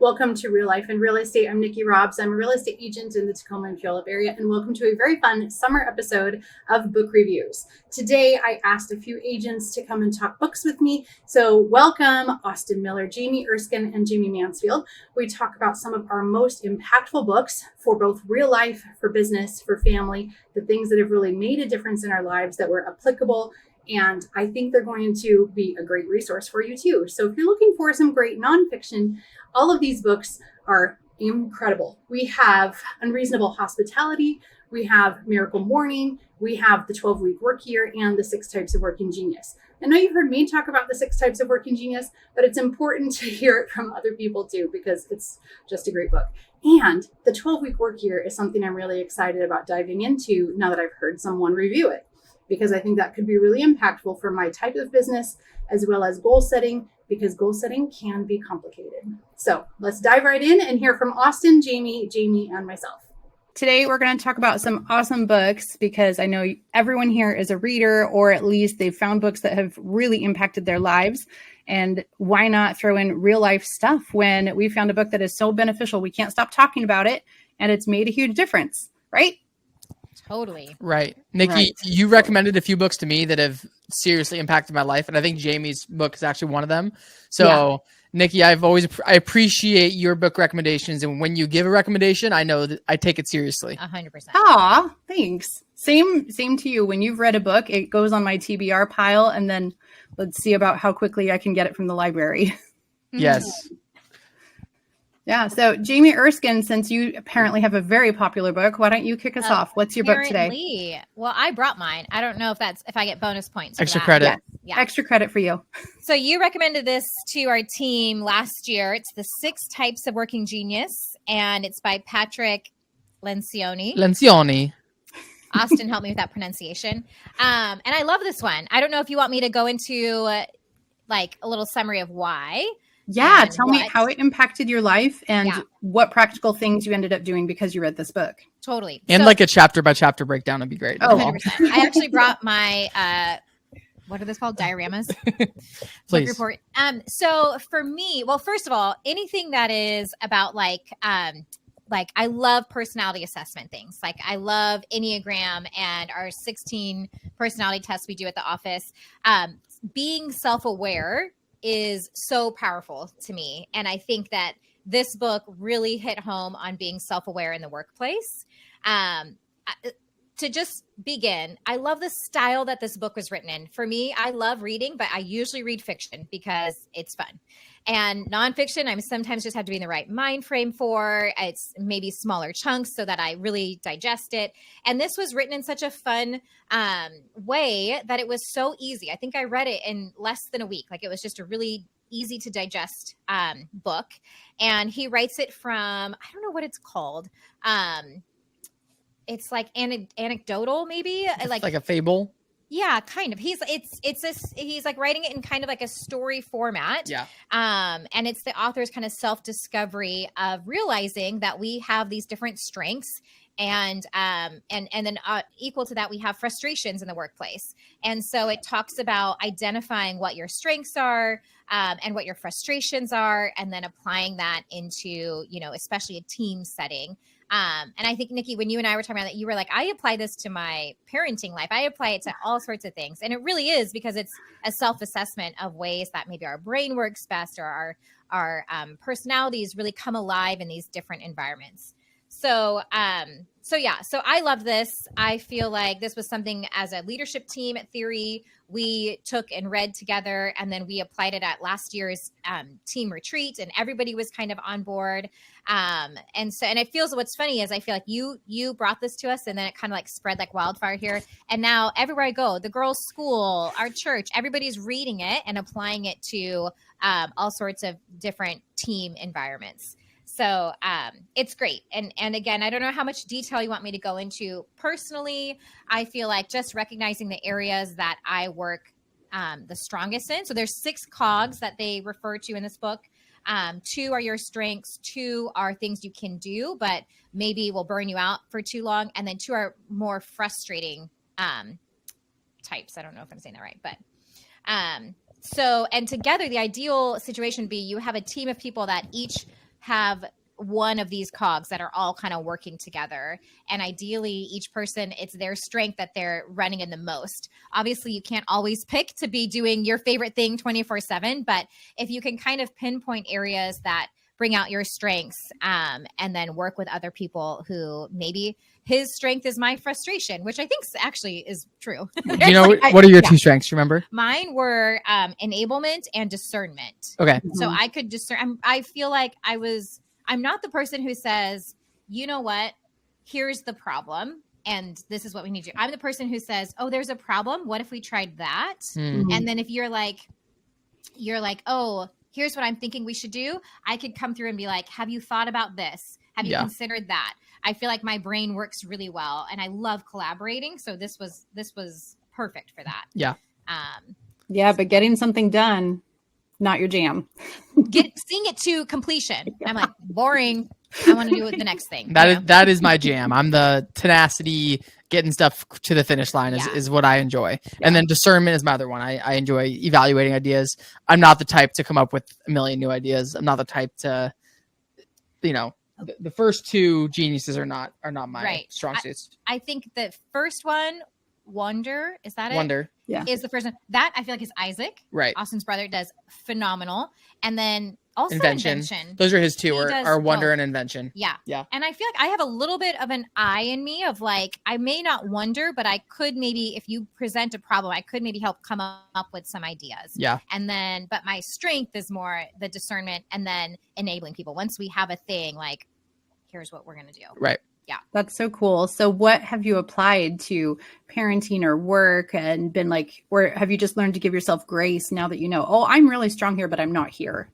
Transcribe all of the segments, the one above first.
Welcome to Real Life in Real Estate. I'm Nickie Robbs. I'm a real estate agent in the Tacoma and Puyallup area, and welcome to a very fun summer episode of Book Reviews. Today, I asked a few agents to come and talk books with me. So welcome Austin Miller, Jamie Erskin, and Jamie Mansfield. We talk about some of our most impactful books for both real life, for business, for family, the things that have really made a difference in our lives that were applicable. And I think they're going to be a great resource for you too. So if you're looking for some great nonfiction, all of these books are incredible. We have Unreasonable Hospitality, we have Miracle Morning, we have the 12-week work year, and the 6 types of working genius. I know you've heard me talk about the 6 types of working genius, but it's important to hear it from other people too, because it's just a great book. And the 12-week work year is something I'm really excited about diving into now that I've heard someone review it, because I think that could be really impactful for my type of business as well as goal setting, because goal setting can be complicated. So let's dive right in and hear from Austin, Jamie, and myself. Today, we're going to talk about some awesome books because I know everyone here is a reader, or at least they've found books that have really impacted their lives. And why not throw in real life stuff when we found a book that is so beneficial? We can't stop talking about it, and it's made a huge difference, right? Totally. Right. Nickie, you recommended a few books to me that have seriously impacted my life. And I think Jamie's book is actually one of them. So Nickie, I appreciate your book recommendations. And when you give a recommendation, I know that I take it seriously. 100%. Aw, thanks. Same to you. When you've read a book, it goes on my TBR pile, and then let's see about how quickly I can get it from the library. Yes. Yeah. So Jamie Erskin, since you apparently have a very popular book, why don't you kick us off? What's your book today? Well, I brought mine. I don't know if I get bonus points. Extra credit. Yeah. Extra credit for you. So you recommended this to our team last year. It's The 6 Types of Working Genius, and it's by Patrick Lencioni. Austin, help me with that pronunciation. And I love this one. I don't know if you want me to go into like a little summary of why. Yeah, tell me how it impacted your life and what practical things you ended up doing because you read this book. Totally. And like a chapter by chapter breakdown would be great. Oh, 100%. I actually brought my, what are those called? Dioramas? Please. Report. So for me, well, first of all, anything that is about like I love personality assessment things. Like I love Enneagram and our 16 personality tests we do at the office. Being self-aware is so powerful to me. And I think that this book really hit home on being self-aware in the workplace. To just begin, I love the style that this book was written in. For me, I love reading, but I usually read fiction because it's fun. And nonfiction, I sometimes just have to be in the right mind frame for. It's maybe smaller chunks so that I really digest it. And this was written in such a fun way that it was so easy. I think I read it in less than a week. Like it was just a really easy to digest book. And he writes it from, I don't know what it's called. It's like anecdotal, maybe like a fable. Yeah, kind of. He's like writing it in kind of like a story format. Yeah. And it's the author's kind of self-discovery of realizing that we have these different strengths and then equal to that, we have frustrations in the workplace. And so it talks about identifying what your strengths are and what your frustrations are, and then applying that into, especially a team setting. And I think, Nickie, when you and I were talking about that, you were like, I apply this to my parenting life. I apply it to all sorts of things. And it really is, because it's a self-assessment of ways that maybe our brain works best, or our personalities really come alive in these different environments. So I love this. I feel like this was something as a leadership team at theREqb we took and read together, and then we applied it at last year's team retreat, and everybody was kind of on board. And it feels, what's funny is I feel like you brought this to us, and then it kind of like spread like wildfire here. And now everywhere I go, the girls' school, our church, everybody's reading it and applying it to all sorts of different team environments. So it's great. And again, I don't know how much detail you want me to go into. Personally, I feel like just recognizing the areas that I work the strongest in. So there's 6 cogs that they refer to in this book. 2 are your strengths. 2 are things you can do, but maybe will burn you out for too long. And then 2 are more frustrating types. I don't know if I'm saying that right, but and together, the ideal situation would be you have a team of people that each have one of these cogs that are all kind of working together. And ideally, each person, it's their strength that they're running in the most. Obviously, you can't always pick to be doing your favorite thing 24/7, but if you can kind of pinpoint areas that bring out your strengths, and then work with other people who maybe his strength is my frustration, which I think actually is true. You know, what are your two strengths? Remember? Mine were enablement and discernment. Okay. So I could discern. I feel like I'm not the person who says, you know what, here's the problem, and this is what we need to do. I'm the person who says, oh, there's a problem. What if we tried that? Mm-hmm. And then if you're like, oh, here's what I'm thinking we should do, I could come through and be like, have you thought about this? Have you considered that? I feel like my brain works really well, and I love collaborating. So this was perfect for that. Yeah. Yeah, but getting something done, not your jam. Seeing it to completion. I'm like, boring. I want to do the next thing. That is my jam. I'm the tenacity, getting stuff to the finish line is what I enjoy. Yeah. And then discernment is my other one. I enjoy evaluating ideas. I'm not the type to come up with a million new ideas. I'm not the type to, the first two geniuses are not my strong suits. I think the first one, Wonder, is that it? Wonder. Yeah. Is the first one. That I feel like is Isaac. Right. Austin's brother does phenomenal. And then also Invention. Those are his two, are Wonder and Invention. Yeah. Yeah. And I feel like I have a little bit of an eye in me of like, I may not wonder, but I could maybe, if you present a problem, I could maybe help come up with some ideas. Yeah. And then, but my strength is more the discernment and then enabling people. Once we have a thing, like, here's what we're going to do. Right. Yeah. That's so cool. So what have you applied to parenting or work and been like, or have you just learned to give yourself grace now that you know, oh, I'm really strong here, but I'm not here?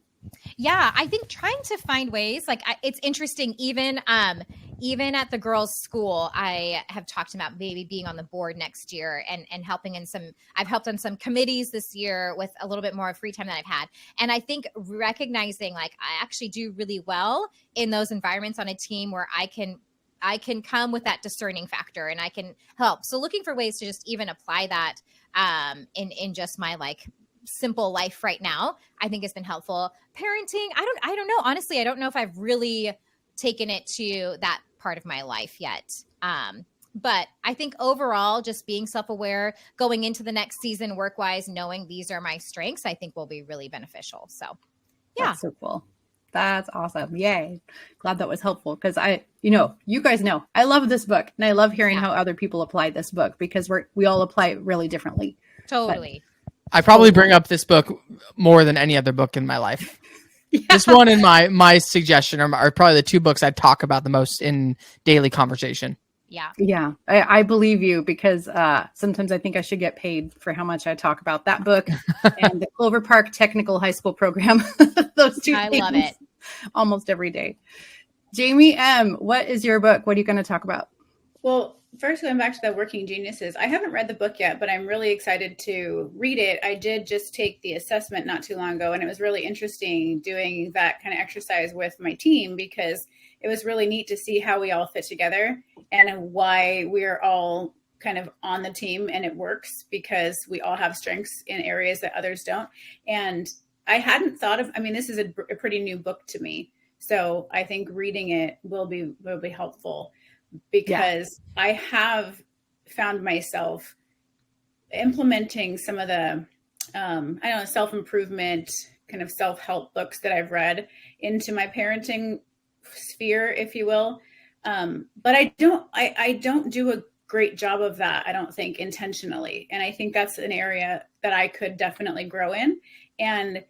Yeah, I think trying to find ways, like it's interesting, even at the girls' school, I have talked about maybe being on the board next year and helping I've helped on some committees this year with a little bit more free time than I've had. And I think recognizing like I actually do really well in those environments on a team where I can come with that discerning factor and I can help. So looking for ways to just even apply that in just my like simple life right now, I think has been helpful. Parenting, I don't know. Honestly, I don't know if I've really taken it to that part of my life yet. But I think overall, just being self-aware, going into the next season work-wise, knowing these are my strengths, I think will be really beneficial. So, yeah. That's so cool. That's awesome. Yay. Glad that was helpful because you guys know, I love this book and I love hearing how other people apply this book because we all apply it really differently. Totally. I probably bring up this book more than any other book in my life. Yeah. This one and my suggestion are probably the two books I talk about the most in daily conversation. Yeah. Yeah. I believe you because sometimes I think I should get paid for how much I talk about that book and the Clover Park Technical High School program. Those two I things love it. Almost every day. Jamie M., what is your book? What are you going to talk about? Well, first going back to the Working Geniuses, I haven't read the book yet, but I'm really excited to read it. I did just take the assessment not too long ago, and it was really interesting doing that kind of exercise with my team because it was really neat to see how we all fit together and why we're all kind of on the team and it works because we all have strengths in areas that others don't. And I hadn't thought of, this is a pretty new book to me. So I think reading it will be helpful because I have found myself implementing some of the, self-improvement kind of self-help books that I've read into my parenting sphere, if you will. But I don't do a great job of that, I don't think, intentionally. And I think that's an area that I could definitely grow in. And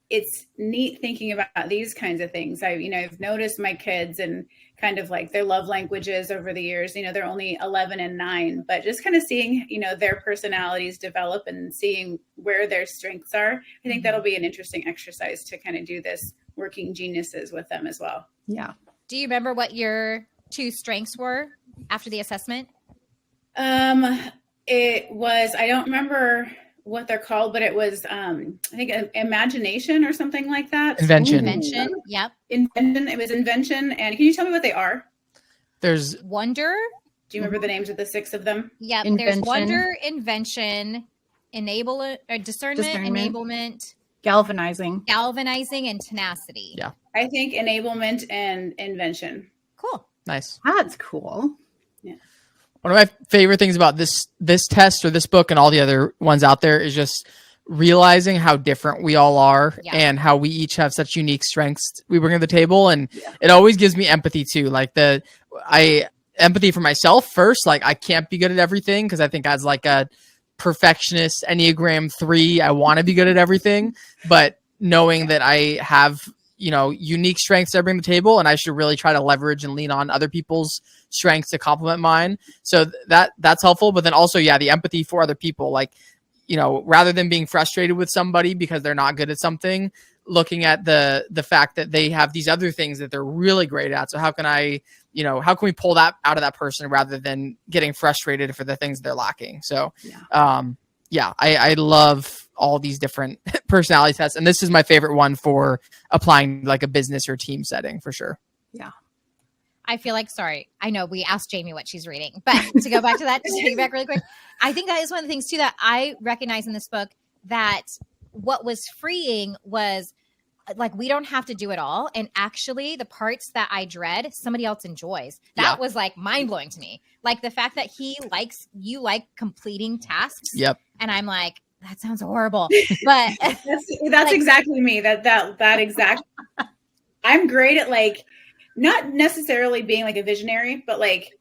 it's neat thinking about these kinds of things. I've noticed my kids and kind of like their love languages over the years. They're only 11 and 9, but just kind of seeing, their personalities develop and seeing where their strengths are. I think that'll be an interesting exercise to kind of do this Working Geniuses with them as well. Yeah. Do you remember what your two strengths were after the assessment? It was, I don't remember what they're called, but it was, I think imagination or something like that. Invention. Yep. Invention. It was invention. And can you tell me what they are? There's Wonder. Do you remember the names of the 6 of them? Yep. Invention. There's wonder, invention, discernment, enablement, Galvanizing. and tenacity. Yeah. I think enablement and invention. Cool. Nice. That's cool. One of my favorite things about this test or this book and all the other ones out there is just realizing how different we all are and how we each have such unique strengths we bring to the table. And it always gives me empathy too. Like empathy for myself first. Like I can't be good at everything because I think as like a perfectionist Enneagram 3, I want to be good at everything, but knowing that I have, unique strengths I bring to the table and I should really try to leverage and lean on other people's strengths to complement mine. So that's helpful. But then also, the empathy for other people, like, rather than being frustrated with somebody because they're not good at something, looking at the fact that they have these other things that they're really great at. So how can how can we pull that out of that person rather than getting frustrated for the things they're lacking? So, I love all these different personality tests. And this is my favorite one for applying like a business or team setting for sure. Yeah. I feel like, sorry, I know we asked Jamie what she's reading, but to go back to that, just take it back really quick. I think that is one of the things too that I recognize in this book, that what was freeing was like, we don't have to do it all. And actually the parts that I dread, somebody else enjoys. That was like mind blowing to me. Like the fact that you like completing tasks. Yep. And I'm like, that sounds horrible, but that's exactly me. That exact, I'm great at like, not necessarily being like a visionary, but like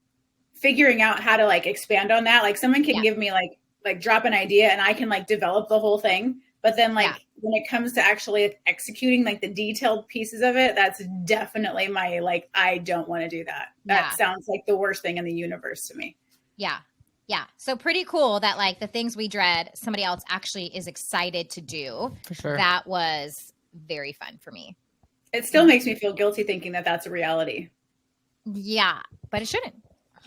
figuring out how to like expand on that. Like someone can give me like drop an idea and I can like develop the whole thing. But then like when it comes to actually executing like the detailed pieces of it, that's definitely my, like, I don't want to do that. That sounds like the worst thing in the universe to me. Yeah. Yeah. So pretty cool that like the things we dread, somebody else actually is excited to do. For sure. That was very fun for me. It still makes me feel guilty thinking that that's a reality. Yeah, but it shouldn't.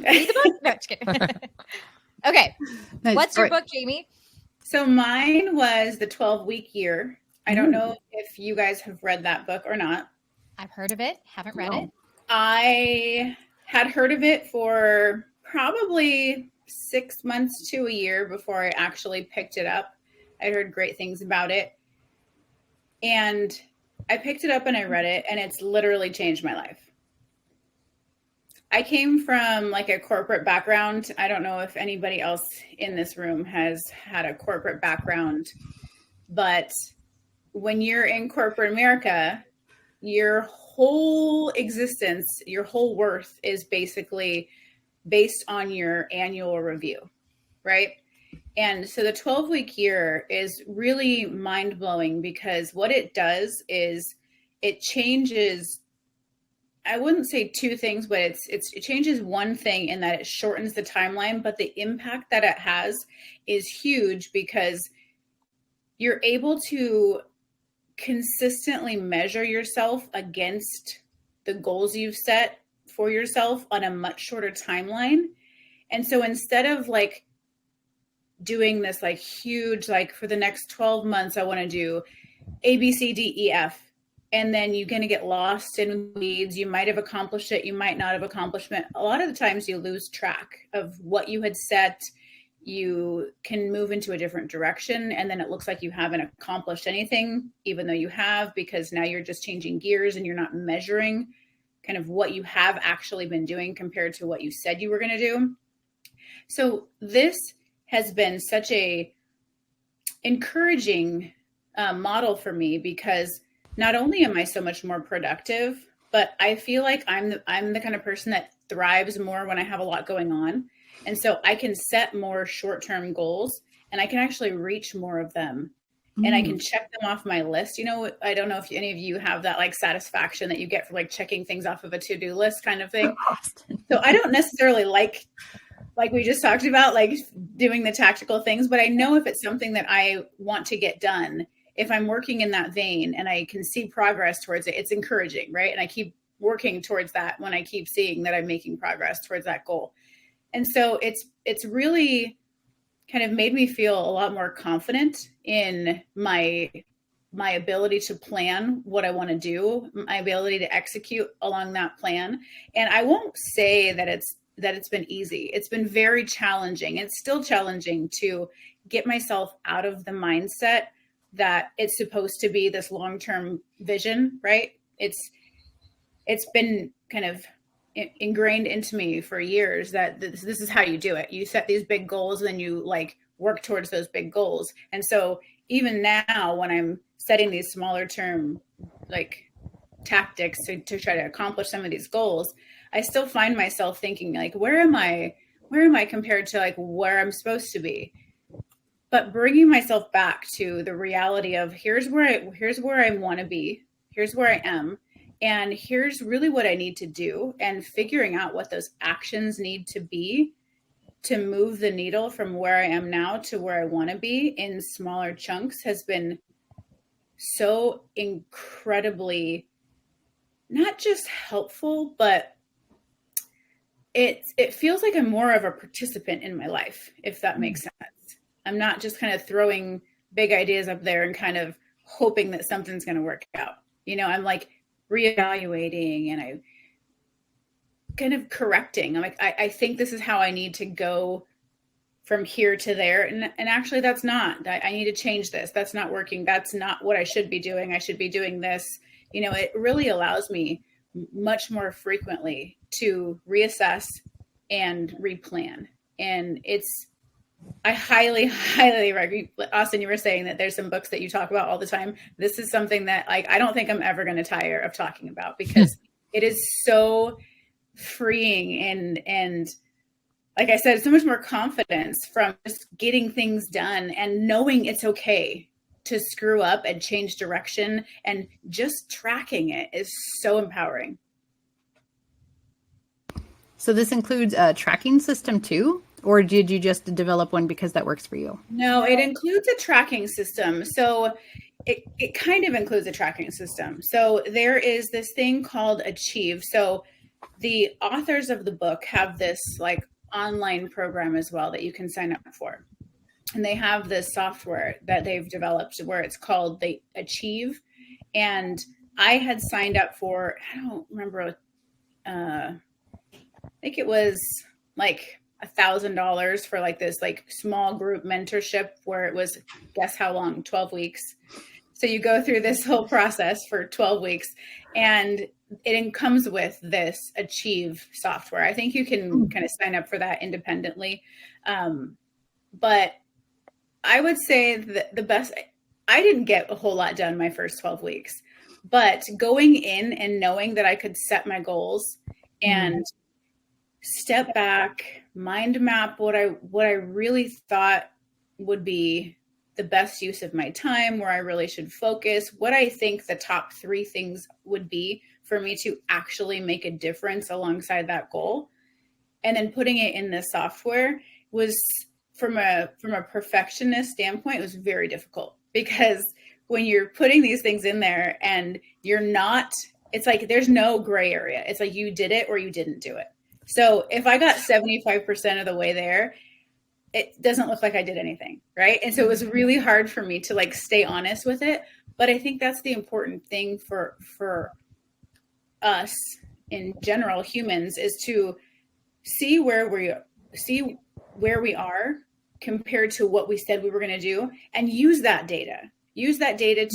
Read the book. No, just kidding. Okay. Nice. What's your book, Jamie? So mine was The 12-Week Year. I don't know if you guys have read that book or not. I've heard of it. Haven't read it. I had heard of it for probably 6 months to a year before I actually picked it up. I heard great things about it. And I picked it up and I read it, and it's literally changed my life. I came from like a corporate background. I don't know if anybody else in this room has had a corporate background, but when you're in corporate America, your whole existence, your whole worth is basically based on your annual review, right? And so the 12-week year is really mind-blowing because what it does is it changes, I wouldn't say two things, but it changes one thing in that it shortens the timeline, but the impact that it has is huge because you're able to consistently measure yourself against the goals you've set for yourself on a much shorter timeline. And so instead of like doing this like huge, like for the next 12 months, I want to do A, B, C, D, E, F. And then you're going to get lost in weeds. You might have accomplished it. You might not have accomplished it. A lot of the times you lose track of what you had set. You can move into a different direction. And then it looks like you haven't accomplished anything, even though you have, because now you're just changing gears and you're not measuring kind of what you have actually been doing compared to what you said you were going to do. So this has been such a encouraging model for me because not only am I so much more productive, but I feel like I'm the kind of person that thrives more when I have a lot going on. And so I can set more short-term goals and I can actually reach more of them and I can check them off my list. You know, I don't know if any of you have that like satisfaction that you get for like checking things off of a to-do list kind of thing. So I don't necessarily like we just talked about, like doing the tactical things, but I know if it's something that I want to get done, if I'm working in that vein and I can see progress towards it, it's encouraging, right? And I keep working towards that when I keep seeing that I'm making progress towards that goal. And so it's really kind of made me feel a lot more confident in my ability to plan what I want to do, my ability to execute along that plan. And I won't say that it's been easy. It's been very challenging. It's still challenging to get myself out of the mindset that it's supposed to be this long-term vision, right? It's been kind of ingrained into me for years that this is how you do it. You set these big goals and then you like work towards those big goals. And so even now when I'm setting these smaller term like tactics to try to accomplish some of these goals, I still find myself thinking like, where am I compared to like where I'm supposed to be? But bringing myself back to the reality of here's where I want to be, here's where I am, and here's really what I need to do, and figuring out what those actions need to be to move the needle from where I am now to where I want to be in smaller chunks has been so incredibly not just helpful, but it feels like I'm more of a participant in my life, if that makes sense. I'm not just kind of throwing big ideas up there and kind of hoping that something's going to work out. You know, I'm like reevaluating and I kind of correcting. I'm like, I think this is how I need to go from here to there. And actually that's not, I need to change this. That's not working. That's not what I should be doing. I should be doing this. You know, it really allows me much more frequently to reassess and replan. And I highly, highly recommend. Austin, you were saying that there's some books that you talk about all the time. This is something that like, I don't think I'm ever going to tire of talking about because it is so freeing and like I said, so much more confidence from just getting things done and knowing it's okay to screw up and change direction, and just tracking it is so empowering. So this includes a tracking system too? Or did you just develop one because that works for you? No, it includes a tracking system. So it kind of includes a tracking system. So there is this thing called Achieve. So the authors of the book have this like online program as well that you can sign up for. And they have this software that they've developed where it's called the Achieve. And I had signed up for, I don't remember, I think it was like $1,000 for like this like small group mentorship where it was, guess how long, 12 weeks. So you go through this whole process for 12 weeks and it comes with this Achieve software. I think you can kind of sign up for that independently. But I would say that the best, I didn't get a whole lot done my first 12 weeks, but going in and knowing that I could set my goals and step back, mind map what I really thought would be the best use of my time, where I really should focus, what I think the top 3 things would be for me to actually make a difference alongside that goal. And then putting it in this software was, from a perfectionist standpoint, it was very difficult, because when you're putting these things in there and you're not, it's like there's no gray area. It's like you did it or you didn't do it. So if I got 75% of the way there, it doesn't look like I did anything, right? And so it was really hard for me to like stay honest with it. But I think that's the important thing for us in general, humans, is to see where we are compared to what we said we were going to do, and use that data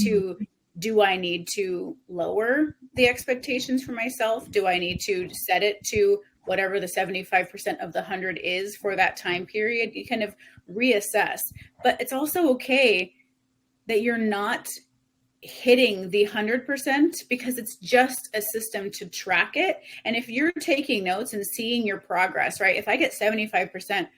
to, do I need to lower the expectations for myself? Do I need to set it to whatever the 75% of the 100 is for that time period? You kind of reassess. But it's also okay that you're not hitting the 100%, because it's just a system to track it. And if you're taking notes and seeing your progress, right? If I get 75%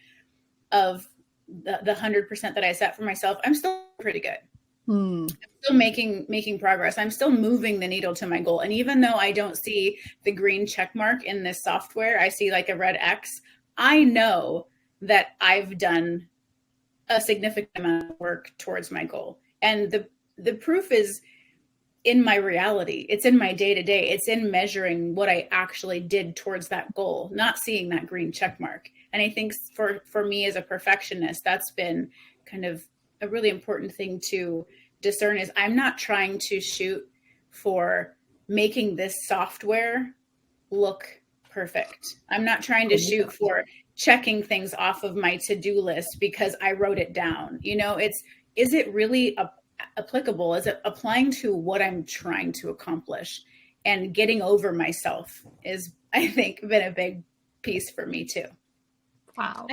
of the 100% that I set for myself, I'm still pretty good. I'm still making progress. I'm still moving the needle to my goal. And even though I don't see the green check mark in this software, I see like a red X, I know that I've done a significant amount of work towards my goal. And the proof is in my reality. It's in my day-to-day. It's in measuring what I actually did towards that goal, not seeing that green check mark. And I think for me as a perfectionist, that's been kind of a really important thing to discern, is I'm not trying to shoot for making this software look perfect. I'm not trying to shoot for checking things off of my to-do list because I wrote it down. You know, is it really applicable is applying to what I'm trying to accomplish, and getting over myself is, I think, been a big piece for me too. Wow.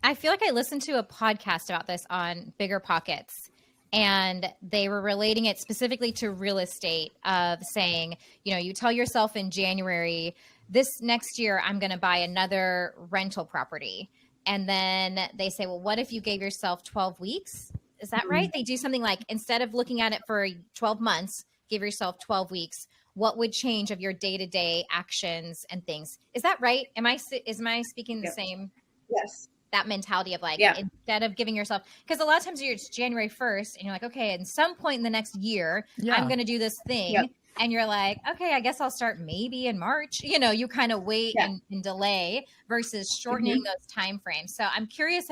I feel like I listened to a podcast about this on Bigger Pockets, and they were relating it specifically to real estate, of saying, you tell yourself in January, this next year, I'm going to buy another rental property. And then they say, well, what if you gave yourself 12 weeks? Is that right? They do something like, instead of looking at it for 12 months, give yourself 12 weeks. What would change of your day-to-day actions and things? Is that right? Am I speaking the same? Yes. That mentality of instead of giving yourself, because a lot of times it's January 1st and you're like, okay, at some point in the next year, I'm going to do this thing. Yep. And you're like, okay, I guess I'll start maybe in March. You kind of wait and delay versus shortening those time frames. So I'm curious,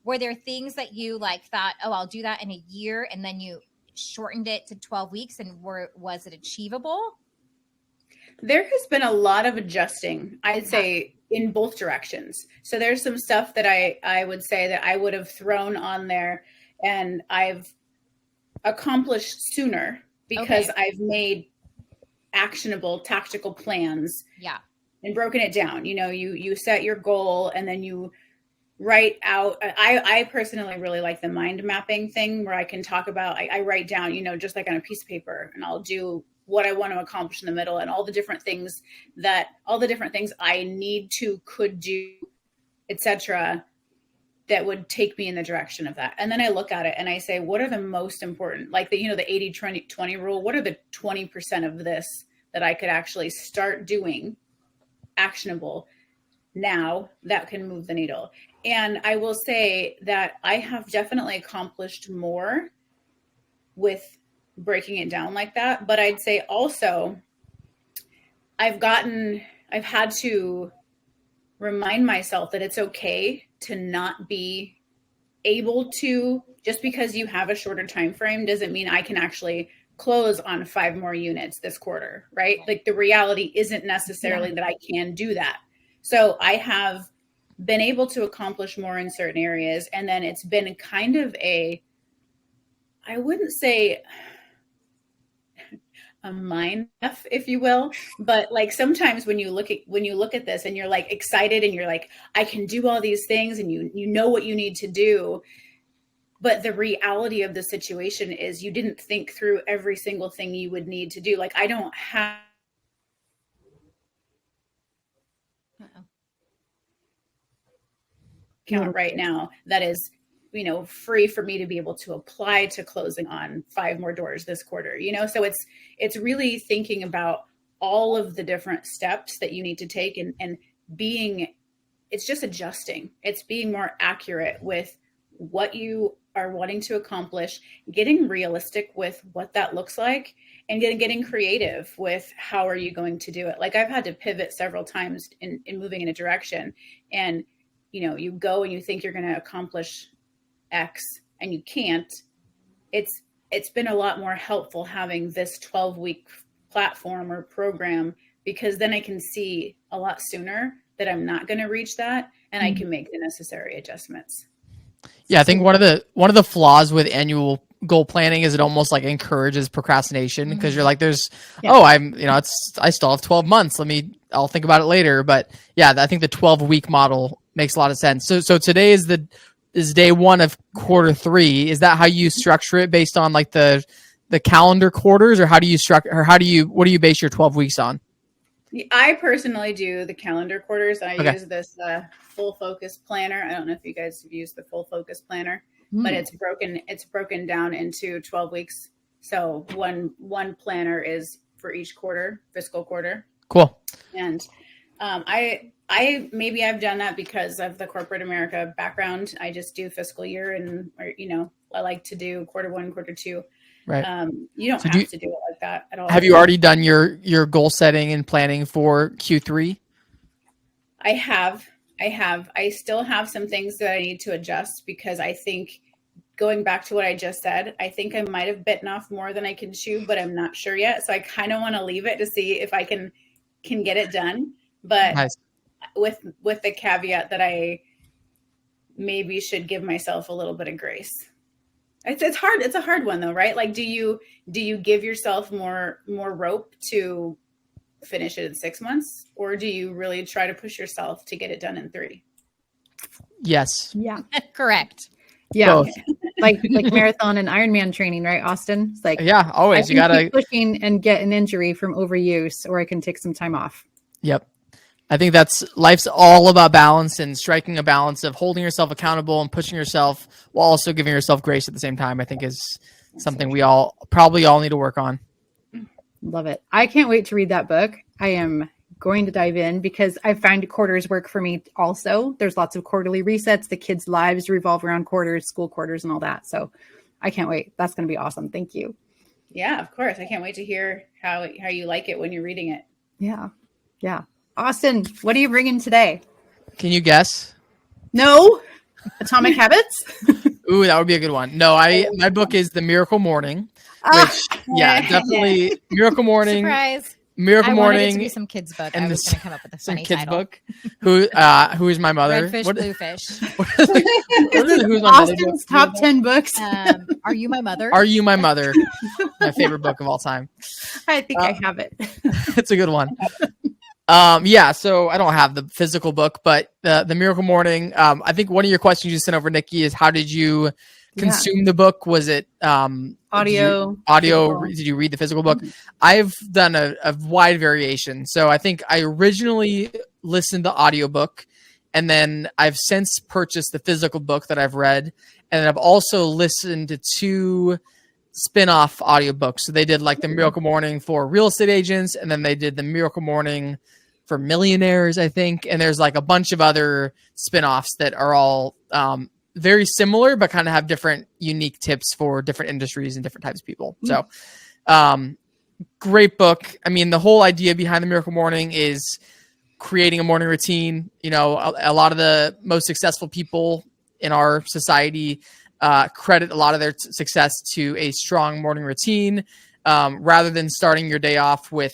were there things that you thought, oh, I'll do that in a year, and then you shortened it to 12 weeks, and was it achievable? There has been a lot of adjusting, I'd say, in both directions. So there's some stuff that I would say that I would have thrown on there and I've accomplished sooner because I've made actionable tactical plans and broken it down. You set your goal and then you write out. I personally really like the mind mapping thing where I can talk about, I write down, just like on a piece of paper, and I'll do what I want to accomplish in the middle and all the different things I could do, etc., that would take me in the direction of that. And then I look at it and I say, what are the most important, the 80-20 rule? What are the 20% of this that I could actually start doing actionable now that can move the needle? And I will say that I have definitely accomplished more with breaking it down like that. But I'd say also I've had to remind myself that it's okay to not be able to, just because you have a shorter time frame doesn't mean I can actually close on 5 more units this quarter, right? The reality isn't necessarily that I can do that. So I have been able to accomplish more in certain areas. And then it's been kind of I wouldn't say a mind F, if you will, but sometimes when you look at this and you're excited and you're I can do all these things, and you know what you need to do, but the reality of the situation is you didn't think through every single thing you would need to do. I don't have count right now that is free for me to be able to apply to closing on 5 more doors this quarter, so it's really thinking about all of the different steps that you need to take and it's just adjusting. It's being more accurate with what you are wanting to accomplish, getting realistic with what that looks like, and getting creative with how are you going to do it. I've had to pivot several times in moving in a direction, and you go and you think you're going to accomplish X and you can't. It's been a lot more helpful having this 12-week platform or program, because then I can see a lot sooner that I'm not going to reach that, and I can make the necessary adjustments. Yeah, I think one of the flaws with annual goal planning is it almost encourages procrastination, because you're I still have 12 months. I'll think about it later. But yeah, I think the 12-week model makes a lot of sense. So today is day 1 of quarter 3. Is that how you structure it, based on the calendar quarters, or what do you base your 12 weeks on? I personally do the calendar quarters. I use this full focus planner. I don't know if you guys have used the full focus planner, but it's broken down into 12 weeks. So one planner is for each fiscal quarter. Cool. And I've done that because of the corporate America background. I just do fiscal year, and I like to do quarter 1, quarter 2. Right. You don't have to do it like that at all. Have you already done your goal setting and planning for Q3? I have. I still have some things that I need to adjust, because I think, going back to what I just said, I think I might have bitten off more than I can chew, but I'm not sure yet. So I kind of want to leave it to see if I can get it done. But nice. with the caveat that I maybe should give myself a little bit of grace. It's hard. It's a hard one though, right? Like, do you give yourself more rope to finish it in 6 months, or do you really try to push yourself to get it done in 3? Yes. Yeah. Correct. Yeah. Both. like marathon and Ironman training, right, Austin? It's like, Yeah, always. You I can gotta keep pushing and get an injury from overuse, or I can take some time off. Yep. I think life's all about balance and striking a balance of holding yourself accountable and pushing yourself while also giving yourself grace at the same time. I think is something we probably all need to work on. Love it. I can't wait to read that book. I am going to dive in because I find quarters work for me also. There's lots of quarterly resets. The kids' lives revolve around quarters, school quarters, and all that. So I can't wait. That's going to be awesome. Thank you. Yeah, of course. I can't wait to hear how you like it when you're reading it. Yeah. Yeah. Austin, what are you bringing today? Can you guess? No. Atomic Habits? Ooh, that would be a good one. No, my book is The Miracle Morning, which definitely Miracle Morning. Surprise. Miracle I Morning. wanted it to be some kids book. And I was going to come up with a some funny kids title. book. Who is my mother? Redfish, Bluefish. Who's my mother? Austin's top 10 books. Are You My Mother? Are You My Mother? My favorite book of all time. I think I have it. It's a good one. Yeah, so I don't have the physical book, but the Miracle Morning. I think one of your questions you sent over, Nicki, is how did you consume the book? Was it Audio? Did you read the physical book? I've done a wide variation. So I think I originally listened to the audiobook, and then I've since purchased the physical book that I've read, and I've also listened to 2 spin-off audiobooks. So they did like the Miracle Morning for real estate agents, and then they did the Miracle Morning for millionaires, I think. And there's like a bunch of other spin-offs that are all very similar, but kind of have different unique tips for different industries and different types of people. So great book. I mean, the whole idea behind the Miracle Morning is creating a morning routine. You know, a lot of the most successful people in our society credit a lot of their success to a strong morning routine, rather than starting your day off with,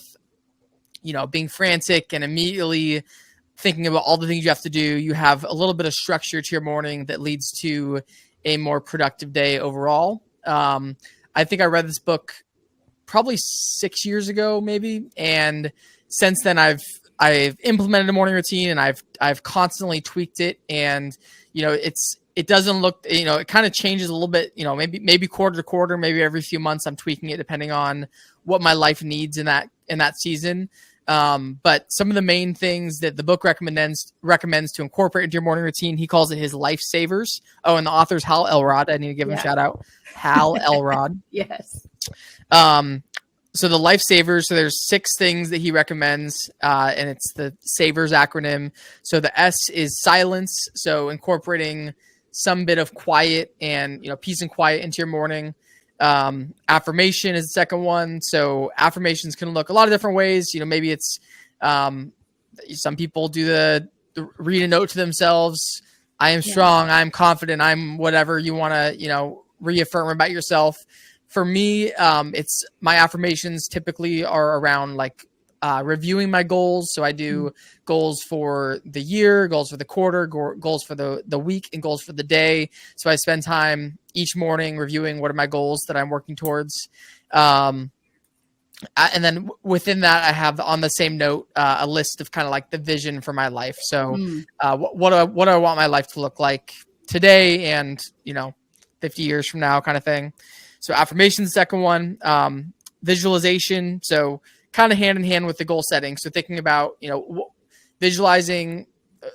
being frantic and immediately thinking about all the things you have to do. You have a little bit of structure to your morning that leads to a more productive day overall. I think I read this book probably 6 years ago, maybe. And since then I've implemented a morning routine, and I've constantly tweaked it. And, it doesn't look, it kind of changes a little bit, maybe quarter to quarter, maybe every few months I'm tweaking it depending on what my life needs in that season. But some of the main things that the book recommends to incorporate into your morning routine, he calls it his lifesavers. Oh, and the author's Hal Elrod. I need to give him a shout out. Hal Elrod. Yes. So the lifesavers, so there's 6 things that he recommends, and it's the SAVERS acronym. So the S is silence. So incorporating some bit of quiet and, peace and quiet into your morning. Affirmation is the second one. So affirmations can look a lot of different ways. Maybe it's, some people do the read a note to themselves. I am strong. I'm confident. I'm whatever you want to, reaffirm about yourself. For me, it's my affirmations typically are around like reviewing my goals. So I do goals for the year, goals for the quarter, goals for the week, and goals for the day. So I spend time each morning reviewing what are my goals that I'm working towards. And then within that, I have on the same note a list of kind of like the vision for my life. So what do I want my life to look like today and 50 years from now, kind of thing. So affirmation, the second one. Visualization, so kind of hand in hand with the goal setting. So thinking about visualizing.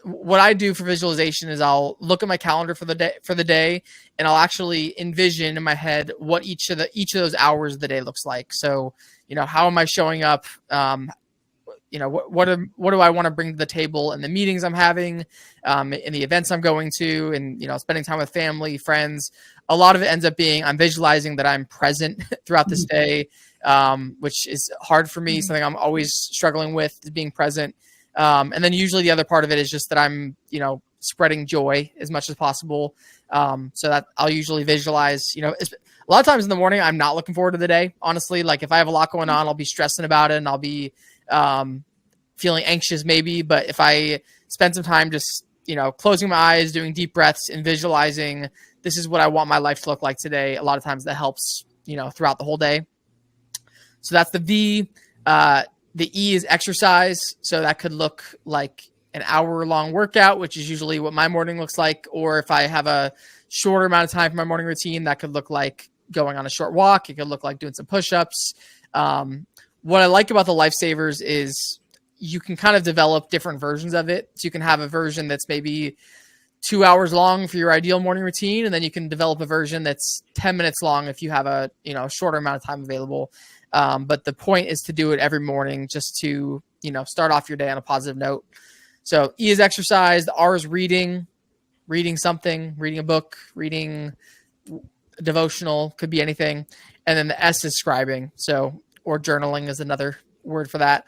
What I do for visualization is I'll look at my calendar for the day, and I'll actually envision in my head what each of those hours of the day looks like. So, how am I showing up? What do I want to bring to the table in the meetings I'm having, in the events I'm going to, and, spending time with family, friends. A lot of it ends up being I'm visualizing that I'm present throughout this day, which is hard for me. Something I'm always struggling with is being present. And then usually the other part of it is just that I'm, spreading joy as much as possible. So that I'll usually visualize, a lot of times in the morning, I'm not looking forward to the day. Honestly, like if I have a lot going on, I'll be stressing about it and I'll be feeling anxious maybe. But if I spend some time just closing my eyes, doing deep breaths and visualizing this is what I want my life to look like today. A lot of times that helps, throughout the whole day. So that's the V. The E is exercise. So that could look like an hour-long workout, which is usually what my morning looks like. Or if I have a shorter amount of time for my morning routine, that could look like going on a short walk. It could look like doing some push-ups. What I like about the Lifesavers is you can kind of develop different versions of it. So you can have a version that's maybe 2 hours long for your ideal morning routine. And then you can develop a version that's 10 minutes long if you have a, shorter amount of time available. But the point is to do it every morning just to, start off your day on a positive note. So E is exercise. The R is reading something, reading a book, reading a devotional, could be anything. And then the S is scribing. So, or journaling is another word for that.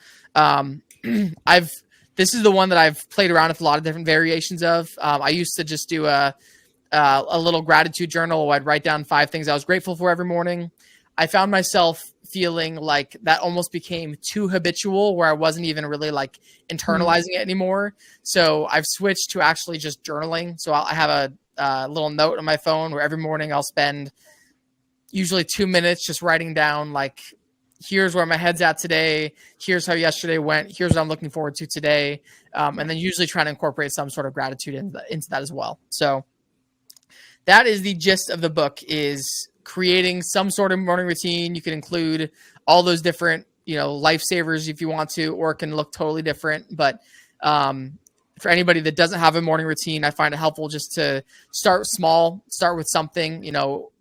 This is the one that I've played around with a lot of different variations of. I used to just do a little gratitude journal where I'd write down 5 things I was grateful for every morning. I found myself feeling like that almost became too habitual where I wasn't even really like internalizing it anymore. So I've switched to actually just journaling. So I have a little note on my phone where every morning I'll spend usually 2 minutes just writing down like, here's where my head's at today. Here's how yesterday went. Here's what I'm looking forward to today. And then usually trying to incorporate some sort of gratitude into that as well. So that is the gist of the book, is creating some sort of morning routine. You can include all those different, lifesavers if you want to, or it can look totally different. But for anybody that doesn't have a morning routine, I find it helpful just to start small, start with something,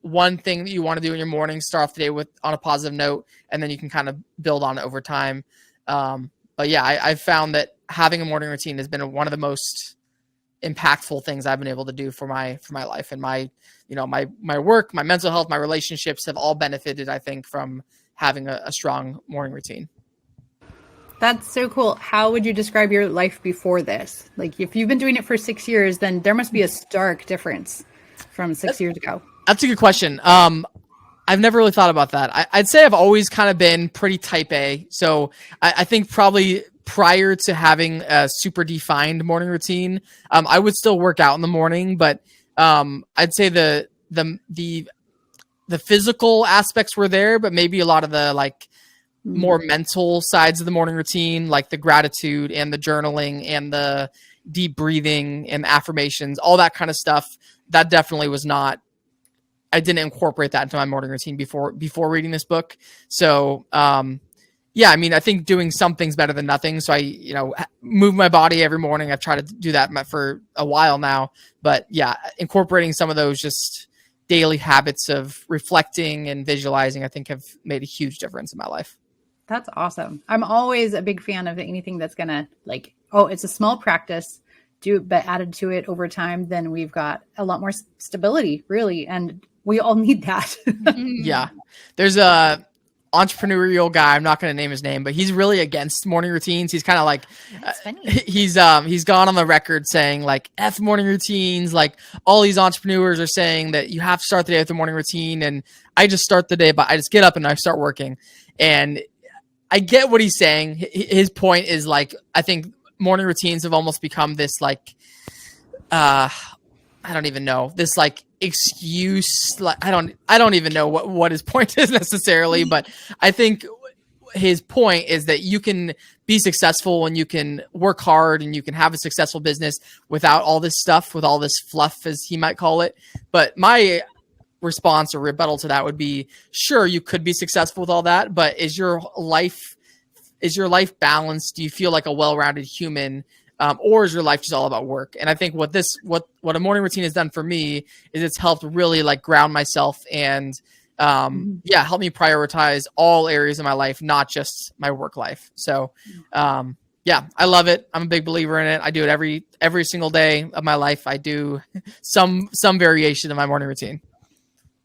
one thing that you want to do in your morning, start off the day with on a positive note, and then you can kind of build on it over time. But yeah, I've found that having a morning routine has been one of the most impactful things I've been able to do for my life, and my work, my mental health, my relationships have all benefited, I think, from having a strong morning routine. That's so cool. How would you describe your life before this? Like, if you've been doing it for 6 years, then there must be a stark difference from 6 years ago. That's a good question. I've never really thought about that. I'd say I've always kind of been pretty type A. So I think probably prior to having a super defined morning routine, I would still work out in the morning, but I'd say the physical aspects were there, but maybe a lot of the like more mental sides of the morning routine, like the gratitude and the journaling and the deep breathing and affirmations, all that kind of stuff, that definitely was not, I didn't incorporate that into my morning routine before reading this book. So, yeah, I mean, I think doing something's better than nothing. So I, move my body every morning. I've tried to do that for a while now, but yeah, incorporating some of those just daily habits of reflecting and visualizing, I think have made a huge difference in my life. That's awesome. I'm always a big fan of anything that's going to it's a small practice, but added to it over time, then we've got a lot more stability, really. And we all need that. Yeah. There's a entrepreneurial guy, I'm not going to name his name, but he's really against morning routines. He's kind of like, he's gone on the record saying like F morning routines. Like all these entrepreneurs are saying that you have to start the day with a morning routine. And I just start the day, but I just get up and I start working. And I get what he's saying. His point is like, I think morning routines have almost become this like, I don't even know, this like excuse. Like I don't even know what his point is necessarily, but I think his point is that you can be successful and you can work hard and you can have a successful business without all this stuff, with all this fluff, as he might call it. But my response or rebuttal to that would be, sure, you could be successful with all that, but is your life balanced? Do you feel like a well-rounded human? Or is your life just all about work? And I think what a morning routine has done for me is it's helped really like ground myself and help me prioritize all areas of my life, not just my work life. So I love it. I'm a big believer in it. I do it every single day of my life. I do some variation of my morning routine.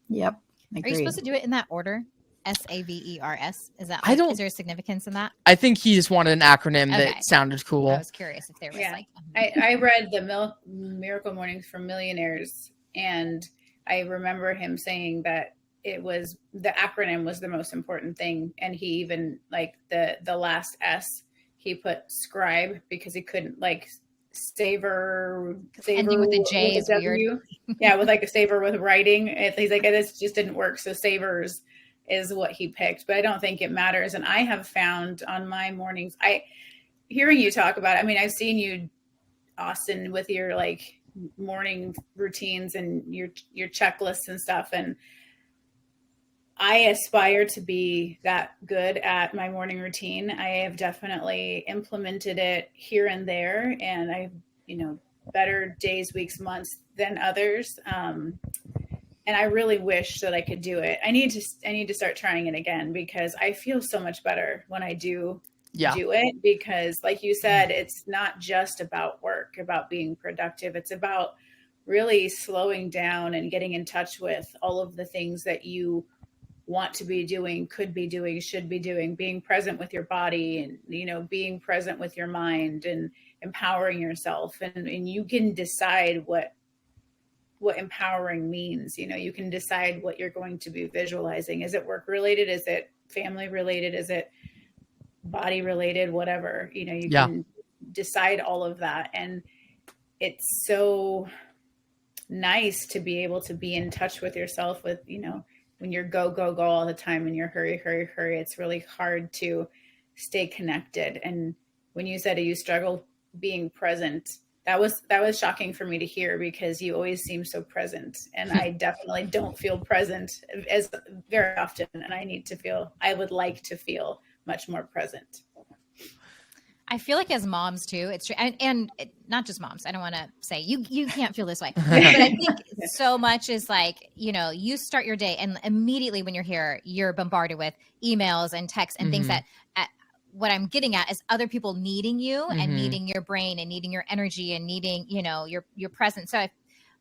Yep. Agreed. Are you supposed to do it in that order? SAVERS? Is that is there a significance in that? I think he just wanted an acronym that sounded cool. I was curious if there was I read the Miracle Mornings for Millionaires, and I remember him saying that it was the acronym was the most important thing, and he even like the last S he put scribe because he couldn't savor ending with a J is weird. Yeah, with like a savor with writing. He's like, this just didn't work. So savers is what he picked, but I don't think it matters. And I have found on my mornings, hearing you talk about it, I mean, I've seen you, Austin, with your like morning routines and your checklists and stuff. And I aspire to be that good at my morning routine. I have definitely implemented it here and there, and I, better days, weeks, months than others. And I really wish that I could do it. I need to start trying it again, because I feel so much better when I do it, because like you said, it's not just about work, about being productive. It's about really slowing down and getting in touch with all of the things that you want to be doing, could be doing, should be doing, being present with your body and, being present with your mind and empowering yourself. And you can decide what empowering means. You can decide what you're going to be visualizing. Is it work related? Is it family related? Is it body related? Whatever, you can decide all of that. And it's so nice to be able to be in touch with yourself with, when you're go all the time and you're hurry, it's really hard to stay connected. And when you said you struggle being present, that was shocking for me to hear, because you always seem so present, and I definitely don't feel present as very often. And I would like to feel much more present. I feel like as moms too, it's true. And not just moms. I don't want to say you can't feel this way, but I think so much is like, you start your day and immediately when you're here, you're bombarded with emails and texts and things that what I'm getting at is other people needing you and needing your brain and needing your energy and needing, your presence. So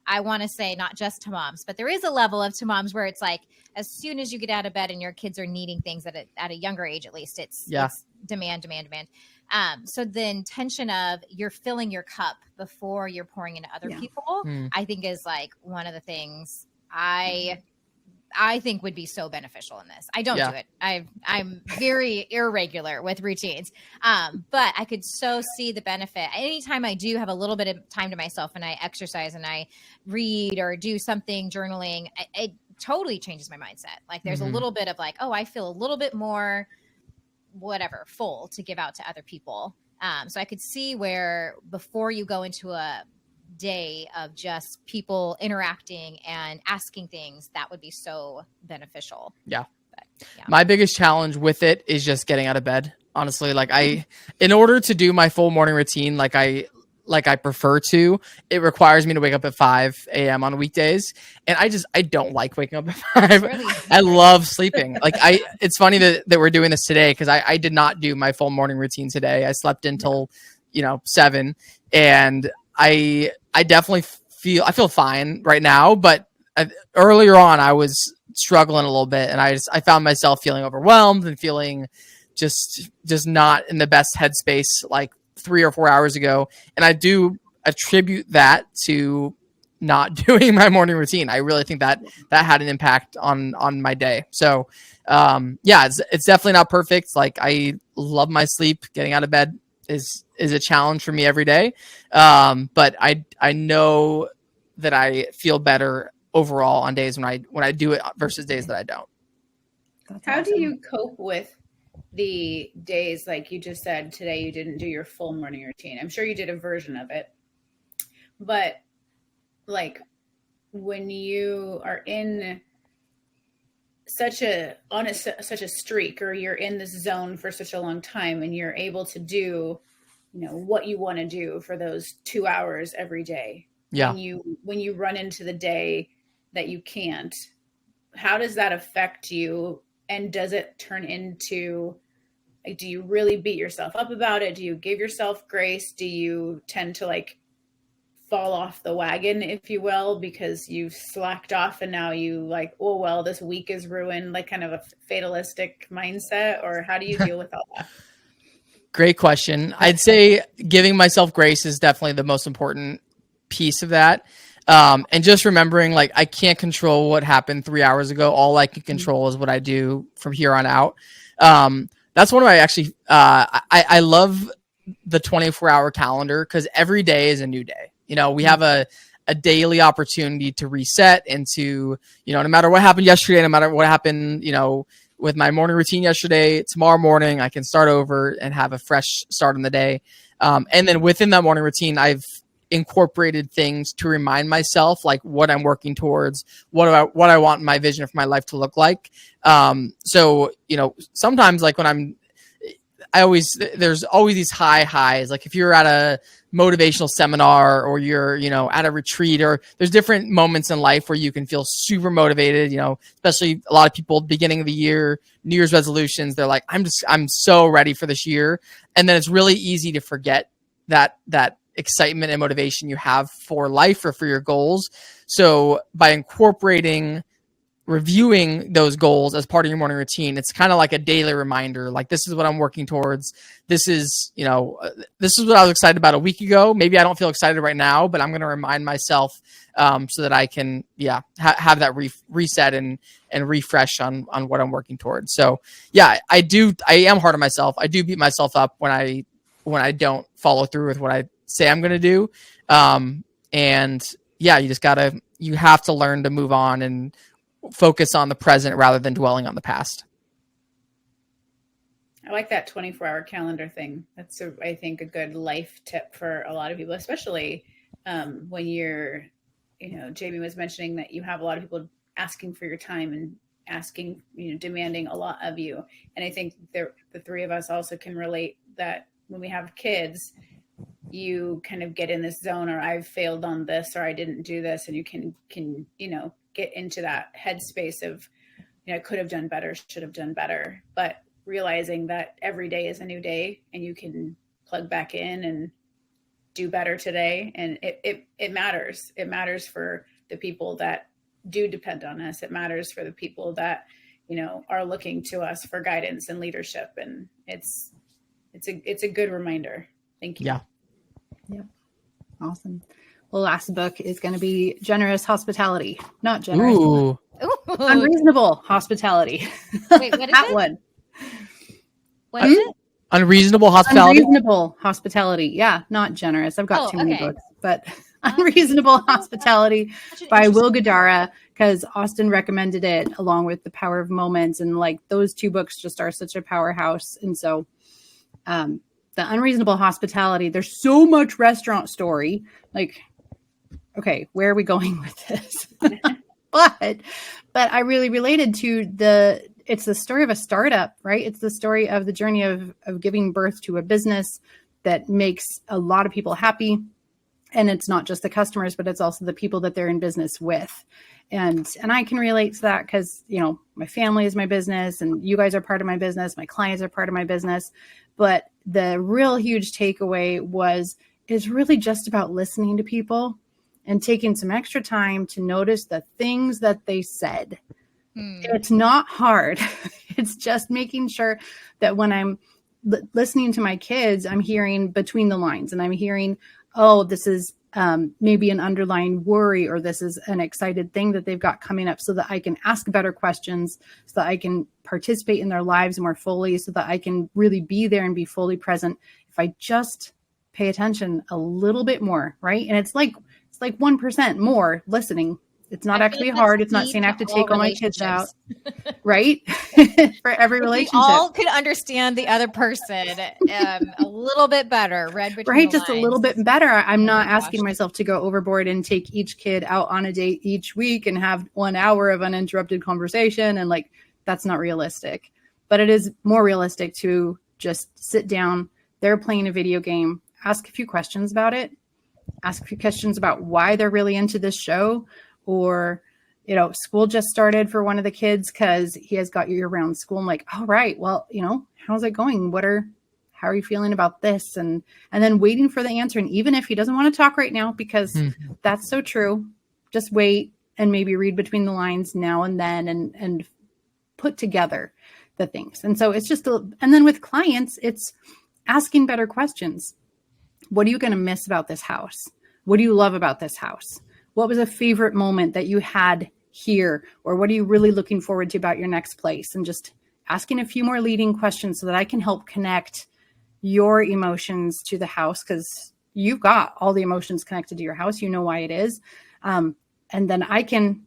I want to say not just to moms, but there is a level of to moms where it's like, as soon as you get out of bed and your kids are needing things at a younger age, at least it's demand. So the intention of you're filling your cup before you're pouring into other people, I think is like one of the things I think would be so beneficial in this. I don't do it. I'm very irregular with routines. But I could so see the benefit. Anytime I do have a little bit of time to myself and I exercise and I read or do something, journaling, it totally changes my mindset. Like there's a little bit of like, oh, I feel a little bit more full to give out to other people. So I could see where before you go into a day of just people interacting and asking things, that would be so beneficial. But, my biggest challenge with it is just getting out of bed, honestly. Like in order to do my full morning routine like I prefer to, it requires me to wake up at 5 a.m. on weekdays, and I don't like waking up at 5. Really? I love sleeping. Like it's funny that we're doing this today, because I did not do my full morning routine today. I slept until 7, and I definitely feel fine right now, but earlier on I was struggling a little bit, and I found myself feeling overwhelmed and feeling just not in the best headspace like 3 or 4 hours ago. And I do attribute that to not doing my morning routine. I really think that had an impact on my day. So it's definitely not perfect. Like I love my sleep. Getting out of bed is a challenge for me every day. But I know that I feel better overall on days when I do it versus days that I don't. How do you cope with the days, like you just said today, you didn't do your full morning routine? I'm sure you did a version of it, but like when you are in such a streak, or you're in this zone for such a long time, and you're able to do, what you want to do for those 2 hours every day. Yeah. When you run into the day that you can't, how does that affect you? And does it turn into, like, do you really beat yourself up about it? Do you give yourself grace? Do you tend to like fall off the wagon, if you will, because you've slacked off and now you like, oh, well, this week is ruined, like kind of a fatalistic mindset? Or how do you deal with all that? Great question. I'd say giving myself grace is definitely the most important piece of that. And just remembering, like, I can't control what happened 3 hours ago. All I can control is what I do from here on out. That's one of my I love the 24-hour calendar, because every day is a new day. We have a daily opportunity to reset and to, no matter what happened yesterday, no matter what happened, with my morning routine yesterday, tomorrow morning, I can start over and have a fresh start on the day. And then within that morning routine, I've incorporated things to remind myself, like what I'm working towards, what I want my vision for my life to look like. So, sometimes like when there's always these highs. Like if you're at a motivational seminar or you're, at a retreat, or there's different moments in life where you can feel super motivated, especially a lot of people beginning of the year, New Year's resolutions. They're like, I'm so ready for this year. And then it's really easy to forget that excitement and motivation you have for life or for your goals. So by reviewing those goals as part of your morning routine, it's kind of like a daily reminder, like this is what I'm working towards. This is what I was excited about a week ago. Maybe I don't feel excited right now, but I'm going to remind myself so that I can, have that reset and refresh on what I'm working towards. So I am hard on myself. I do beat myself up when I don't follow through with what I say I'm going to do. You have to learn to move on and focus on the present rather than dwelling on the past. I like that 24-hour calendar thing. That's I think a good life tip for a lot of people, especially when you're, Jamie was mentioning that you have a lot of people asking for your time and asking, demanding a lot of you. And I think the three of us also can relate that when we have kids, you kind of get in this zone, or I've failed on this, or I didn't do this. And you can, get into that headspace of, I could have done better, should have done better, but realizing that every day is a new day and you can plug back in and do better today. And it matters. It matters for the people that do depend on us. It matters for the people that, are looking to us for guidance and leadership. And it's a good reminder. Thank you. Yeah. Yep. Awesome. Well, last book is going to be Generous Hospitality. Not generous. Ooh. Unreasonable Hospitality. Wait, what is that it? one. What is it? Unreasonable Hospitality. Unreasonable Hospitality. Yeah, not generous. I've got too many books, but Unreasonable Hospitality by Will Guidara, because Austin recommended it along with The Power of Moments. And like those two books just are such a powerhouse. And so, the Unreasonable Hospitality, there's so much restaurant story. Like, okay, where are we going with this? but I really related to it's the story of a startup, right? It's the story of the journey of giving birth to a business that makes a lot of people happy. And it's not just the customers, but it's also the people that they're in business with. And I can relate to that because, my family is my business and you guys are part of my business. My clients are part of my business. But the real huge takeaway is really just about listening to people and taking some extra time to notice the things that they said. It's not hard. It's just making sure that when I'm listening to my kids, I'm hearing between the lines and I'm hearing, oh, this is maybe an underlying worry, or this is an excited thing that they've got coming up, so that I can ask better questions, so that I can participate in their lives more fully, so that I can really be there and be fully present if I just pay attention a little bit more, right? And it's like 1% more listening. It's not actually hard. It's not saying I have to take all my kids out, right? For every relationship. We all could understand the other person a little bit better, read between right? the Just lines. a little bit better. I'm not asking myself to go overboard and take each kid out on a date each week and have 1 hour of uninterrupted conversation. And that's not realistic. But it is more realistic to just sit down. They're playing a video game. Ask a few questions about it. Ask a few questions about why they're really into this show. Or, school just started for one of the kids because he has got year-round school. I'm like, all right, well, how's it going? How are you feeling about this? And then waiting for the answer. And even if he doesn't want to talk right now, because that's so true, just wait and maybe read between the lines now and then and put together the things. And so it's just, and then with clients, it's asking better questions. What are you going to miss about this house? What do you love about this house? What was a favorite moment that you had here? Or what are you really looking forward to about your next place? And just asking a few more leading questions so that I can help connect your emotions to the house, because you've got all the emotions connected to your house. You know why it is. And then I can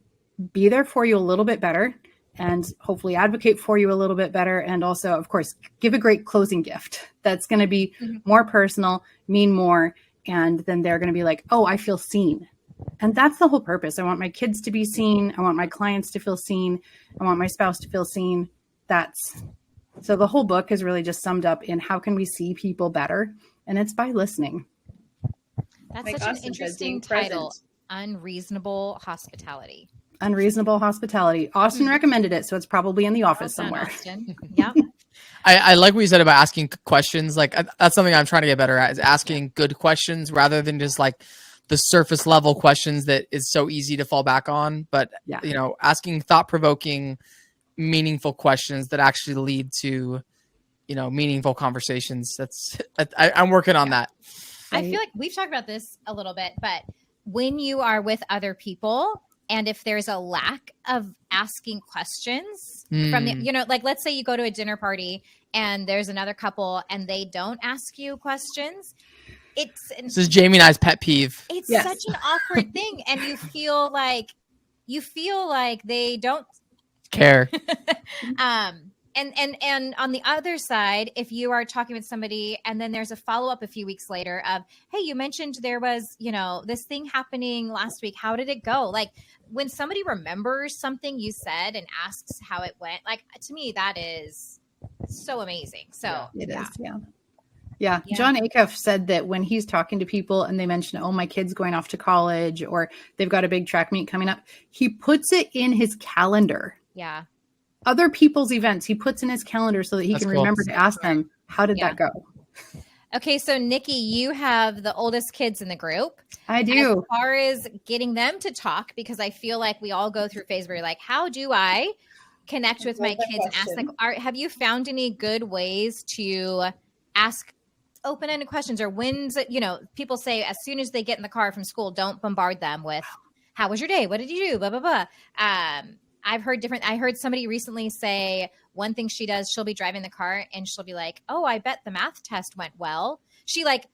be there for you a little bit better and hopefully advocate for you a little bit better. And also, of course, give a great closing gift that's going to be more personal, mean more. And then they're going to be like, oh, I feel seen. And that's the whole purpose. I want my kids to be seen. I want my clients to feel seen. I want my spouse to feel seen. So the whole book is really just summed up in how can we see people better? And it's by listening. That's such an interesting title. Unreasonable Hospitality. Unreasonable Hospitality. Austin recommended it, so it's probably in the office somewhere. Yeah. I like what you said about asking questions. Like that's something I'm trying to get better at, is asking good questions rather than just like the surface level questions that is so easy to fall back on. But asking thought-provoking, meaningful questions that actually lead to, meaningful conversations. I'm working on that. I feel like we've talked about this a little bit, but when you are with other people, and if there's a lack of asking questions from the, like let's say you go to a dinner party and there's another couple and they don't ask you questions. This is Jamie and I's pet peeve. It's such an awkward thing. And you feel like they don't care. And on the other side, if you are talking with somebody and then there's a follow-up a few weeks later of, hey, you mentioned there was, this thing happening last week. How did it go? Like when somebody remembers something you said and asks how it went, like to me, that is so amazing. So it is. Yeah. John Acuff said that when he's talking to people and they mention, oh, my kid's going off to college or they've got a big track meet coming up, he puts it in his calendar. Yeah. Other people's events, he puts in his calendar so that he can remember to ask them, how did that go? Okay, so Nickie, you have the oldest kids in the group. I do. As far as getting them to talk, because I feel like we all go through a phase where you're like, how do I connect with my kids and ask, like, have you found any good ways to ask open-ended questions? Or when's it, people say as soon as they get in the car from school, don't bombard them with, how was your day? What did you do? Blah, blah, blah. I heard somebody recently say one thing she does, she'll be driving the car and she'll be like, oh, I bet the math test went well. She like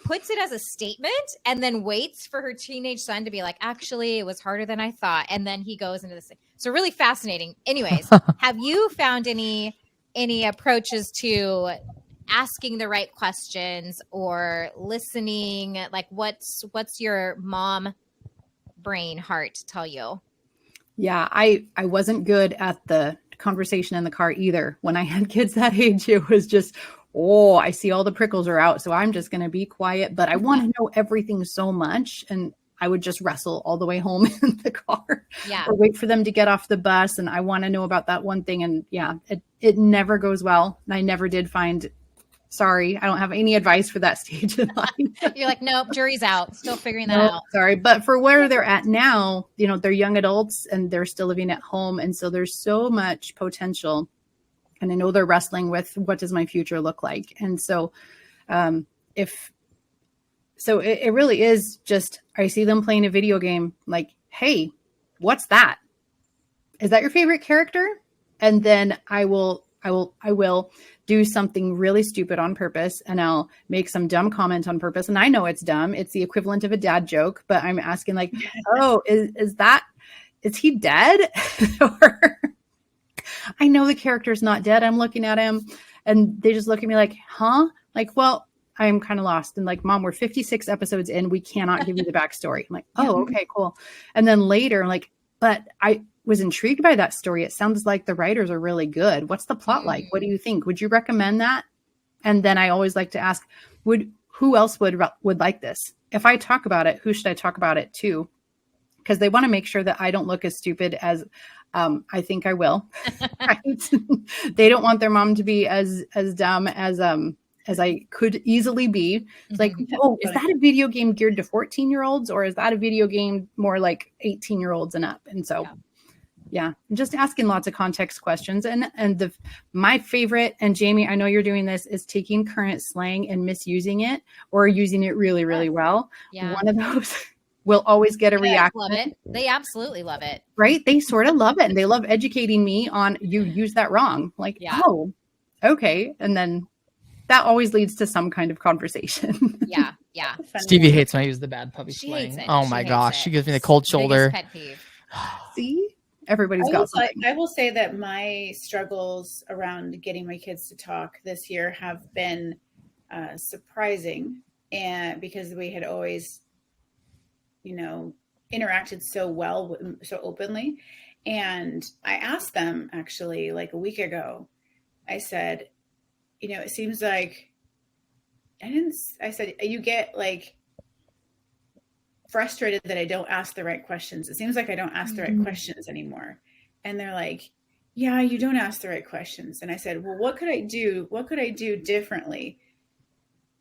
puts it as a statement and then waits for her teenage son to be like, actually, it was harder than I thought. And then he goes into this thing. So really fascinating. Anyways, have you found any approaches to asking the right questions or listening? Like what's your mom brain heart tell you? Yeah, I wasn't good at the conversation in the car either. When I had kids that age, it was just, I see all the prickles are out, so I'm just going to be quiet. But I want to know everything so much. And I would just wrestle all the way home in the car or wait for them to get off the bus. And I want to know about that one thing. And it never goes well. And I never did find, sorry, I don't have any advice for that stage in life. You're like, nope, jury's out. Still figuring that out. Sorry. But for where they're at now, they're young adults and they're still living at home. And so there's so much potential. And I know they're wrestling with what does my future look like? And so it really is just, I see them playing a video game like, hey, what's that? Is that your favorite character? And then I will do something really stupid on purpose and I'll make some dumb comment on purpose. And I know it's dumb. It's the equivalent of a dad joke, but I'm asking like, oh, is he dead? Or I know the character's not dead. I'm looking at him and they just look at me like, huh? Like, well, I'm kind of lost. And like, Mom, we're 56 episodes in. We cannot give you the backstory. I'm like, oh, okay, cool. And then later I'm like, but I was intrigued by that story. It sounds like the writers are really good. What's the plot like? What do you think? Would you recommend that? And then I always like to ask, who else would like this? If I talk about it, who should I talk about it to? Because they want to make sure that I don't look as stupid as I think I will. Right? They don't want their mom to be as dumb as I could easily be. It's like, oh, is that a video game geared to 14-year-olds or is that a video game more like 18-year-olds and up? And so, yeah, just asking lots of context questions. And my favorite, and Jamie, I know you're doing this, is taking current slang and misusing it or using it really, really well. Yeah. One of those will always get a reaction. Love it. They absolutely love it. Right? They sort of love it. And they love educating me on you use that wrong. Like, oh, okay. And then that always leads to some kind of conversation. Yeah. Stevie hates when I use the bad puppy She slang. hates it. Oh She my hates gosh, it. she gives me the cold shoulder. Biggest pet peeve. See, everybody's got something. I will say that my struggles around getting my kids to talk this year have been surprising, and because we had always, interacted so well, so openly. And I asked them actually like a week ago, I said, it seems like I said, you get like frustrated that I don't ask the right questions. It seems like I don't ask the right questions anymore. And they're like, yeah, you don't ask the right questions. And I said, well, what could I do? What could I do differently?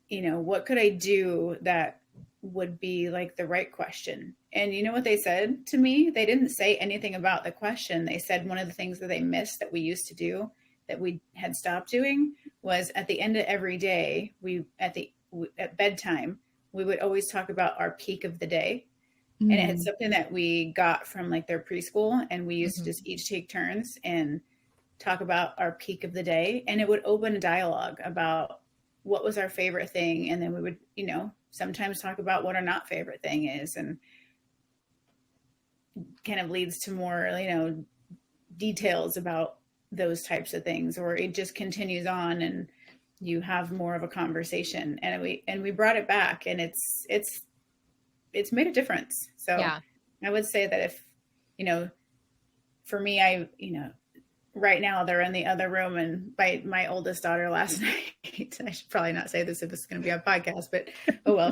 What could I do that would be like the right question? And you know what they said to me? They didn't say anything about the question. They said one of the things that they missed that we used to do that we had stopped doing was at the end of every day, at bedtime, we would always talk about our peak of the day. And it had something that we got from like their preschool, and we used to just each take turns and talk about our peak of the day. And it would open a dialogue about what was our favorite thing. And then we would, sometimes talk about what our not favorite thing is, and kind of leads to more, details about those types of things, or it just continues on and you have more of a conversation. And we brought it back, and it's made a difference. So yeah. I would say that if, for me, right now they're in the other room, and my oldest daughter last night, I should probably not say this if it's going to be on podcast, but oh well.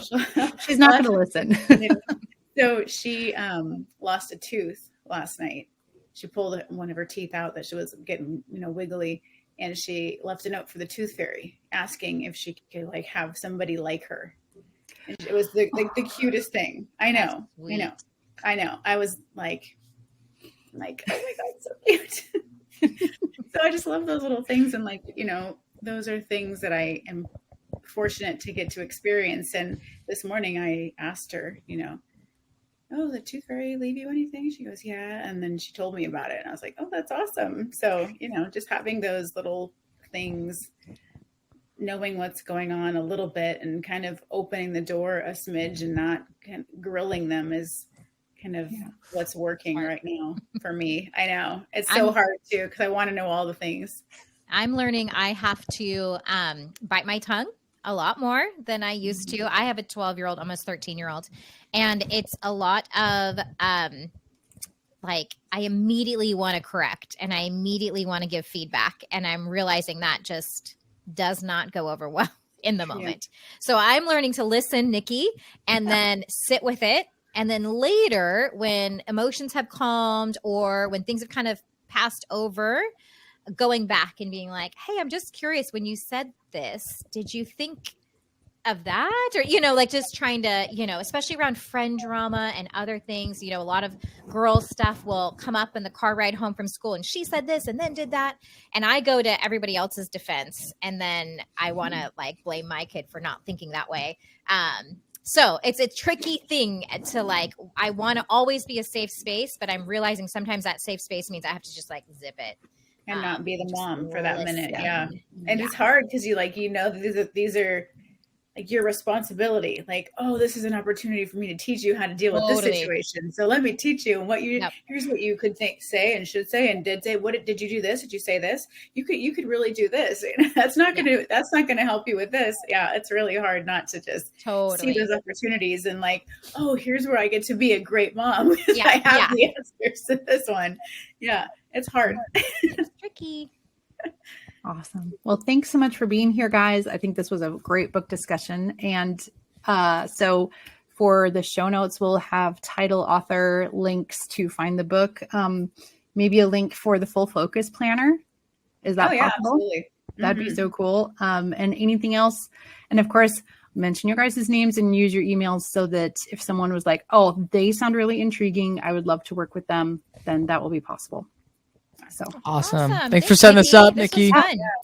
She's not going to listen. So she lost a tooth last night. She pulled one of her teeth out that she was getting, wiggly, and she left a note for the tooth fairy asking if she could like have somebody like her. And it was the cutest thing. I know. I was like, oh my God, so cute. So I just love those little things. And like, those are things that I am fortunate to get to experience. And this morning I asked her, oh, the tooth fairy leave you anything? She goes, yeah. And then she told me about it. And I was like, oh, that's awesome. So, just having those little things, knowing what's going on a little bit and kind of opening the door a smidge and not kind of grilling them is kind of what's working right now for me. I know it's so hard too, because I want to know all the things. I'm learning I have to bite my tongue a lot more than I used to. I have a 12-year-old, almost 13-year-old, and it's a lot of like I immediately want to correct and I immediately want to give feedback, and I'm realizing that just does not go over well in the moment. So I'm learning to listen, Nickie, and then sit with it. And then later, when emotions have calmed or when things have kind of passed over, going back and being like, hey, I'm just curious, when you said this, did you think of that? Or, like just trying to, especially around friend drama and other things, a lot of girl stuff will come up in the car ride home from school, and she said this and then did that. And I go to everybody else's defense, and then I want to like blame my kid for not thinking that way. So it's a tricky thing to like, I want to always be a safe space, but I'm realizing sometimes that safe space means I have to just like zip it. And not be the mom for that minute. Yeah. And it's hard because these are like your responsibility. Like, oh, this is an opportunity for me to teach you how to deal with this situation. So let me teach you here's what you could say and should say and did say. Did you do this? Did you say this? You could really do this. That's not gonna help you with this. Yeah, it's really hard not to just see those opportunities and like, oh, here's where I get to be a great mom. I have the answers to this one. Yeah. It's hard. It's tricky. Awesome. Well, thanks so much for being here, guys. I think this was a great book discussion. And so for the show notes, we'll have title, author, links to find the book, maybe a link for the full focus planner. Is that possible? Absolutely. That'd be so cool. And anything else? And of course, mention your guys' names and use your emails so that if someone was like, oh, they sound really intriguing, I would love to work with them, then that will be possible. So awesome. Thanks for setting us up, Nickie.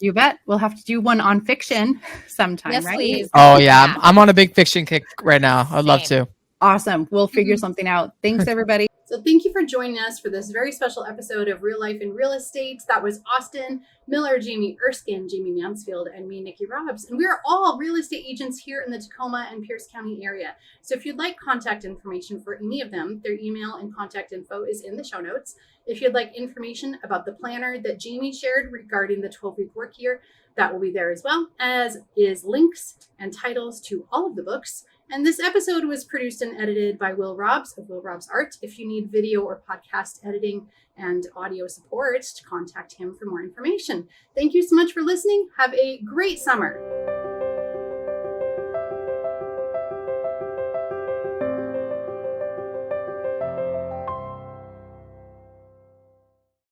You bet. We'll have to do one on fiction sometime, yes, right? Please. Oh yeah. I'm on a big fiction kick right now. I'd love to. Awesome. We'll figure something out. Thanks, everybody. So thank you for joining us for this very special episode of Real Life in Real Estate. That was Austin Miller, Jamie Erskin, Jamie Mansfield, and me, Nickie Robbs. And we are all real estate agents here in the Tacoma and Pierce County area. So if you'd like contact information for any of them, their email and contact info is in the show notes. If you'd like information about the planner that Jamie shared regarding the 12-week work year, that will be there as well, as is links and titles to all of the books. And this episode was produced and edited by Will Robbs of Will Robbs Art. If you need video or podcast editing and audio support, contact him for more information. Thank you so much for listening. Have a great summer.